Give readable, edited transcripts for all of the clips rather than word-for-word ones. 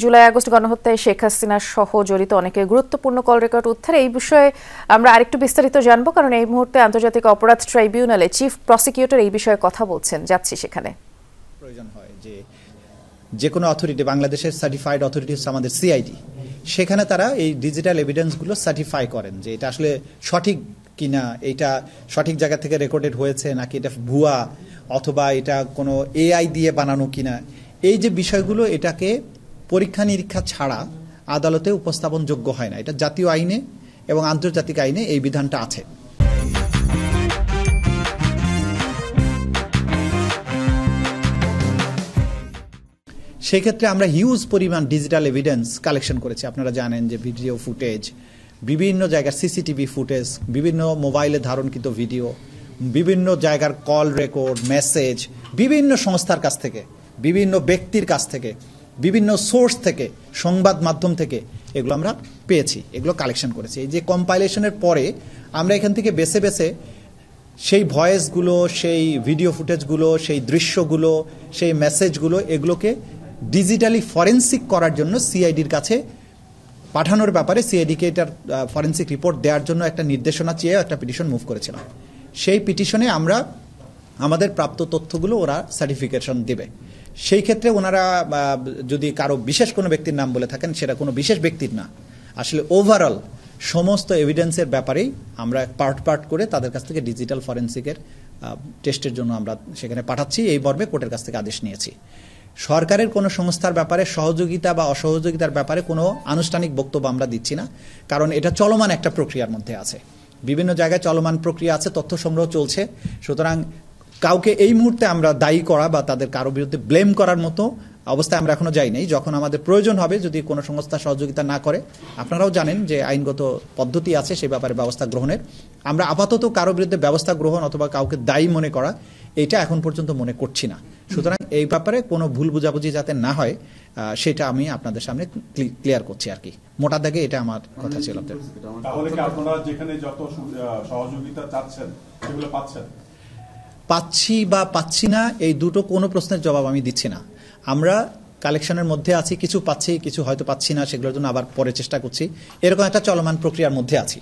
July August গণহত্যায় Sheikh Hasina সহ জড়িত অনেকের গুরুত্বপূর্ণ কল রেকর্ড উদ্ধারে এই বিষয়ে আমরা আরেকটু বিস্তারিত জানবো, কারণ এই মুহূর্তে আন্তর্জাতিক অপরাধ ট্রাইব্যুনালে চিফ প্রসিকিউটর এই বিষয়ে কথা বলছেন। যাচ্ছি সেখানে। প্রয়োজন হয় যে কোনো অথরিটি, বাংলাদেশের সার্টিফাইড অথরিটি হচ্ছে আমাদের সিআইডি, সেখানে তারা এই ডিজিটাল এভিডেন্সগুলো সার্টিফাই করেন যে এটা আসলে সঠিক কিনা, এটা সঠিক জায়গা থেকে রেকর্ডেড হয়েছে নাকি এটা ভুয়া, অথবা এটা কোনো এআই দিয়ে বানানো কিনা। এই যে বিষয়গুলো, এটাকে পরীক্ষা নিরীক্ষা ছাড়া আদালতে উপস্থাপনযোগ্য হয় না। এটা জাতীয় আইনে এবং আন্তর্জাতিক আইনে এই বিধানটা আছে। সেই ক্ষেত্রে আমরা হিউজ পরিমাণ ডিজিটাল এভিডেন্স কালেকশন করেছি। আপনারা জানেন যে ভিডিও ফুটেজ, বিভিন্ন জায়গার সিসিটিভি ফুটেজ, বিভিন্ন মোবাইলে ধারণকৃত ভিডিও, বিভিন্ন জায়গার কল রেকর্ড, মেসেজ, বিভিন্ন সংস্থার কাছ থেকে, বিভিন্ন ব্যক্তির কাছ থেকে, বিভিন্ন সোর্স থেকে, সংবাদ মাধ্যম থেকে এগুলো আমরা পেয়েছি, এগুলো কালেকশন করেছি। এই যে কম্পাইলেশনের পরে আমরা এখান থেকে বেছে বেছে সেই ভয়েসগুলো, সেই ভিডিও ফুটেজগুলো, সেই দৃশ্যগুলো, সেই মেসেজগুলো, এগুলোকে ডিজিটালি ফরেন্সিক করার জন্য সিআইডির কাছে পাঠানোর ব্যাপারে সিআইডিকে এটার ফরেন্সিক রিপোর্ট দেওয়ার জন্য একটা নির্দেশনা চেয়ে একটা পিটিশন মুভ করেছিলাম। সেই পিটিশনে আমরা আমাদের প্রাপ্ত তথ্যগুলো ওরা সার্টিফিকেশন দেবে। সেই ক্ষেত্রে ওনারা যদি কারো বিশেষ কোনো ব্যক্তির নাম বলে থাকেন, সেটা কোনো বিশেষ ব্যক্তির না, আসলে ওভারঅল সমস্ত এভিডেন্সের ব্যাপারেই আমরা পার্ট পার্ট করে তাদের কাছ থেকে ডিজিটাল ফরেন্সিকের টেস্টের জন্য আমরা সেখানে পাঠাচ্ছি। এই মর্মে কোর্টের কাছ থেকে আদেশ নিয়েছি। সরকারের কোনো সংস্থার ব্যাপারে সহযোগিতা বা অসহযোগিতার ব্যাপারে কোনো আনুষ্ঠানিক বক্তব্য আমরা দিচ্ছি না, কারণ এটা চলমান একটা প্রক্রিয়ার মধ্যে আছে, বিভিন্ন জায়গায় চলমান প্রক্রিয়া আছে, তথ্য সংগ্রহ চলছে। সুতরাং কাউকে এই মুহূর্তে আমরা দায়ী করা বা তাদের কারো বিরুদ্ধে ব্লেম করার মতো অবস্থায় আমরা এখনো যাই নাই। যখন আমাদের প্রয়োজন হবে, যদি কোনো সংস্থা সহযোগিতা না করে, আপনারাও জানেন যে আইনগত পদ্ধতি আছে সেই ব্যাপারে ব্যবস্থা গ্রহণের। আমরা আপাতত কারো বিরুদ্ধে ব্যবস্থা গ্রহণ অথবা কাউকে দায়ী মনে করা, এটা এখন পর্যন্ত মনে করছি না। সুতরাং এই ব্যাপারে কোনো ভুল বুঝাবুঝি যাতে না হয়, সেটা আমি আপনাদের সামনে ক্লিয়ার করছি আর কি। মোটা দাগে এটা আমার কথা ছিল। তাহলে কি আপনারা যেখানে যত সহযোগিতা চাচ্ছেন সেগুলো পাচ্ছেন? পাচ্ছি বা পাচ্ছি না, এই দুটো কোনো প্রশ্নের জবাব আমি দিচ্ছি না। আমরা কালেকশনের মধ্যে আছি, কিছু পাচ্ছি, কিছু হয়তো পাচ্ছি না, সেগুলোর জন্য আবার পরে চেষ্টা করছি। এরকম একটা চলমান প্রক্রিয়ার মধ্যে আছি।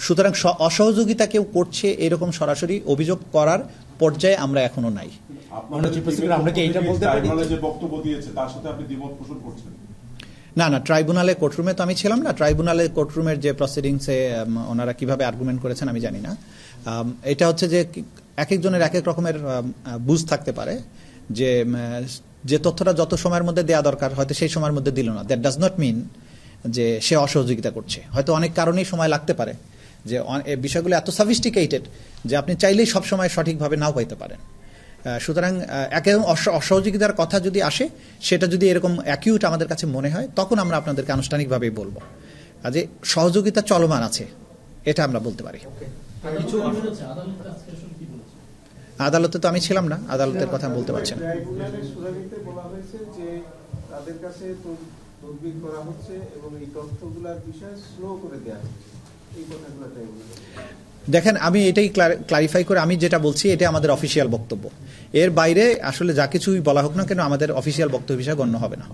সুতরাং অসহযোগিতা কেউ করছে এরকম সরাসরি অভিযোগ করার পর্যায়ে আমরা এখনো নাই। না, ট্রাইব্যুনালে কোর্টরুমে তো আমি ছিলাম না। ট্রাইব্যুনালে কোর্টরুমের যে প্রসিডিংসে ওনারা কিভাবে আর্গুমেন্ট করেছেন আমি জানি না। এটা হচ্ছে যে এক একজনের এক এক রকমের বুঝ থাকতে পারে, যে তথ্যটা যত সময়ের মধ্যে দেওয়া দরকার হয়তো সেই সময়ের মধ্যে দিল না। দ্যাট ডাজ নট মিন যে সে অসহযোগিতা করছে। হয়তো অনেক কারণেই সময় লাগতে পারে, যে বিষয়গুলো এত সফিস্টিকেটেড যে আপনি চাইলেই সবসময় সঠিকভাবে নাও পাইতে পারেন। সুতরাং একেবারে অসহযোগিতার কথা যদি আসে, সেটা যদি এরকম অ্যাকিউট আমাদের কাছে মনে হয়, তখন আমরা আপনাদেরকে আনুষ্ঠানিকভাবেই বলবো। যে সহযোগিতা চলমান আছে, এটা আমরা বলতে পারি। আদালতে তো আমি ছিলাম না, আদালতের কথা বলতে পারছেন। দেখেন, আমি এটাই ক্লারিফাই করে আমি যেটা বলছি এটা আমাদের অফিসিয়াল বক্তব্য। এর বাইরে আসলে যা কিছুই বলা হোক না কেন আমাদের অফিসিয়াল বক্তব্য হিসেবে গণ্য হবে না।